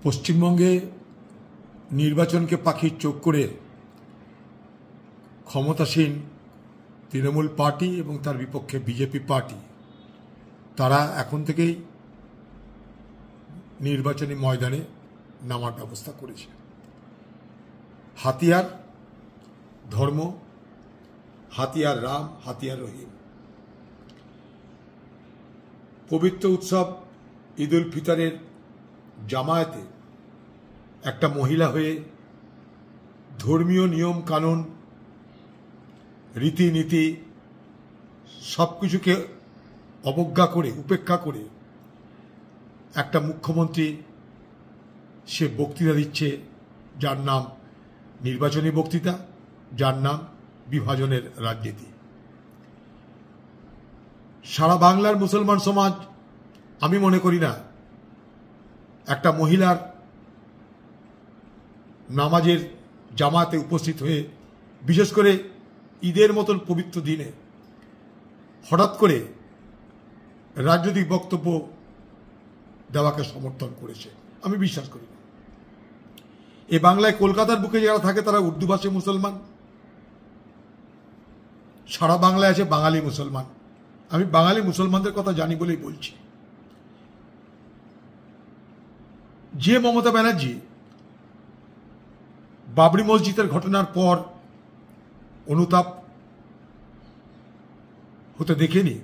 পশ্চিমবঙ্গে নির্বাচনকে পাখির চোখ করে ক্ষমতাসীন তৃণমূল পার্টি এবং তার বিপক্ষে বিজেপি পার্টি তারা এখন থেকেই নির্বাচনী ময়দানে নামার ব্যবস্থা করেছে। হাতিয়ার ধর্ম, হাতিয়ার রাম, হাতিয়ার রহিম। পবিত্র উৎসব ঈদ উল ফিতরের জামায়াতে একটা মহিলা হয়ে ধর্মীয় নিয়ম কানুন রীতিনীতি সবকিছুকে অবজ্ঞা করে উপেক্ষা করে একটা মুখ্যমন্ত্রী সে বক্তৃতা দিচ্ছে যার নাম নির্বাচনী বক্তৃতা, যার নাম বিভাজনের রাজনীতি। সারা বাংলার মুসলমান সমাজ আমি মনে করি না একটা মহিলার নামাজের জামাতে উপস্থিত হয়ে বিশেষ করে ঈদের মতন পবিত্র দিনে হঠাৎ করে রাজনৈতিক বক্তব্য দেওয়াকে সমর্থন করেছে আমি বিশ্বাস করি না। এ বাংলায় কলকাতার বুকে যারা থাকে তারা উর্দুভাষী মুসলমান, সারা বাংলায় আছে বাঙালি মুসলমান। আমি বাঙালি মুসলমানদের কথা জানি বলেই বলছি। যে মমতা ব্যানার্জি বাবরি মসজিদের ঘটনার পর অনুতাপ হতে দেখেনি,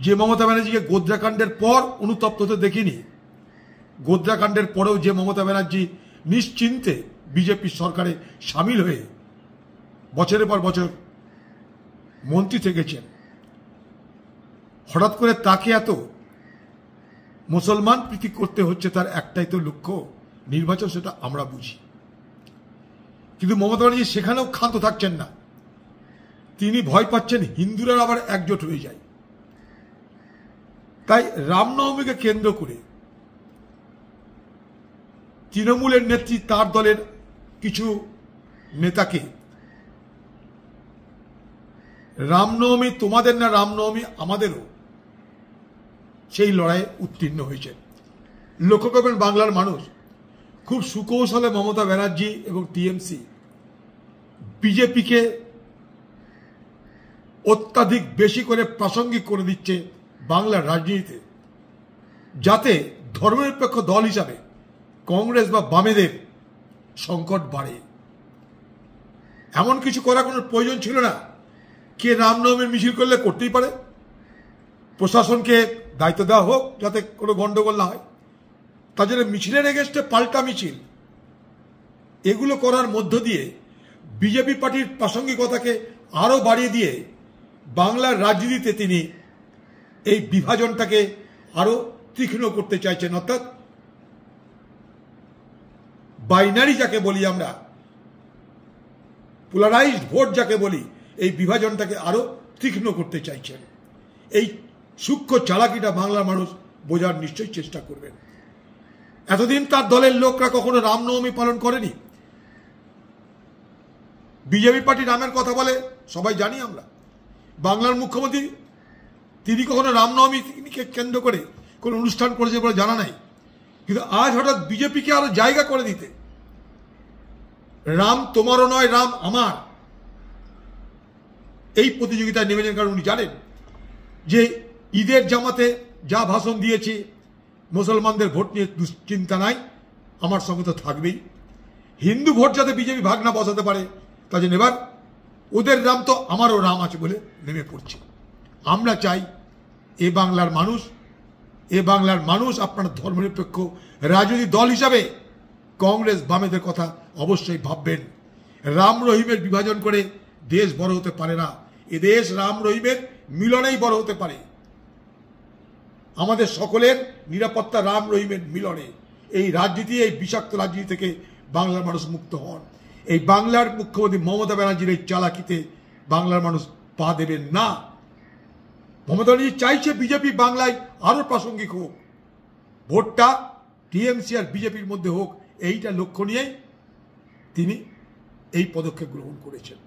যে মমতা ব্যানার্জিকে গোদ্রাকাণ্ডের পর অনুতপ্ত হতে দেখিনি, গোদ্রাকাণ্ডের পরেও যে মমতা ব্যানার্জি নিশ্চিন্তে বিজেপি সরকারে সামিল হয়ে বছরের পর বছর মন্ত্রী থেকেছেন, হঠাৎ করে তাকে এত মুসলমান প্রীতি করতে হচ্ছে তার একটাই তো লক্ষ্য নির্বাচন, সেটা আমরা বুঝি। কিন্তু মমতা ব্যানার্জি সেখানেও ক্ষান্ত থাকছেন না, তিনি ভয় পাচ্ছেন হিন্দুরা আবার একজোট হয়ে যায়। তাই রামনবমীকে কেন্দ্র করে তৃণমূলের নেত্রী তার দলের কিছু নেতাকে রামনবমী তোমাদের না রামনবমী আমাদেরও সেই লড়াইয়ে উত্তীর্ণ হয়েছে। লক্ষ্য করবেন বাংলার মানুষ খুব সুকৌশলে মমতা ব্যানার্জি এবং টিএমসি বিজেপিকে অত্যাধিক বেশি করে প্রাসঙ্গিক করে দিচ্ছে বাংলার রাজনীতিতে, যাতে ধর্মনিরপেক্ষ দল হিসাবে কংগ্রেস বা বামেদের সংকট বাড়ে। এমন কিছু করার কোনো প্রয়োজন ছিল না। কে রামনবমীর মিছিল করলে করতেই পারে, প্রশাসনকে দায়িত্ব দেওয়া হোক যাতে কোনো গন্ডগোল না হয়। তার জন্য মিছিলের এগেস্টে পাল্টা মিছিল, এগুলো করার মধ্য দিয়ে বিজেপি পার্টির প্রাসঙ্গিকতাকে আরো বাড়িয়ে দিয়ে বাংলার রাজনীতিতে তিনি এই বিভাজনটাকে আরো তীক্ষ্ণ করতে চাইছেন। অর্থাৎ বাইনারি যাকে বলি আমরা, পোলারাইজড ভোট যাকে বলি, এই বিভাজনটাকে আরো তীক্ষ্ণ করতে চাইছেন। এই সূক্ষ্ম চালাকিটা বাংলার মানুষ বোঝার নিশ্চয়ই চেষ্টা করবেন। এতদিন তার দলের লোকরা কখনো রামনবমী পালন করেনি। বিজেপি পার্টি রামের কথা বলে সবাই জানি আমরা। বাংলার মুখ্যমন্ত্রী তিনি কখনো রামনবমীকে কেন্দ্র করে কোনো অনুষ্ঠান করেছে বলে জানা নাই। কিন্তু আজ হঠাৎ বিজেপিকে আরো জায়গা করে দিতে, রাম তোমারও নয় রাম আমার, এই প্রতিযোগিতায় নেমেছেন। কারণ উনি জানেন যে ঈদের জামাতে যা ভাষণ দিয়েছি মুসলমানদের ভোট নিয়ে দুশ্চিন্তা নাই, আমার সঙ্গে তো থাকবেই। হিন্দু ভোট যাতে বিজেপি ভাগ না বসাতে পারে তার জন্য এবার ওদের রাম তো আমারও রাম আছে বলে নেমে পড়ছে। আমরা চাই এ বাংলার মানুষ আপনার ধর্মনিরপেক্ষ রাজনৈতিক দল হিসাবে কংগ্রেস বামেদের কথা অবশ্যই ভাববেন। রাম রহিমের বিভাজন করে দেশ বড় হতে পারে না। এ দেশ রাম রহিমের মিলনেই বড় হতে পারে। আমাদের সকলের নিরাপত্তা রাম রহিমের মিলনে। এই রাজনীতি, এই বিষাক্ত রাজনীতি থেকে বাংলার মানুষ মুক্ত হন। এই বাংলার মুখ্যমন্ত্রী মমতা ব্যানার্জির এই চালাকিতে বাংলার মানুষ পা দেবেন না। মমতা ব্যানার্জি চাইছে বিজেপি বাংলায় আরো প্রাসঙ্গিক হোক, ভোটটা টিএমসি আর বিজেপির মধ্যে হোক, এইটা লক্ষ্য নিয়ে তিনি এই পদক্ষেপ গ্রহণ করেছেন।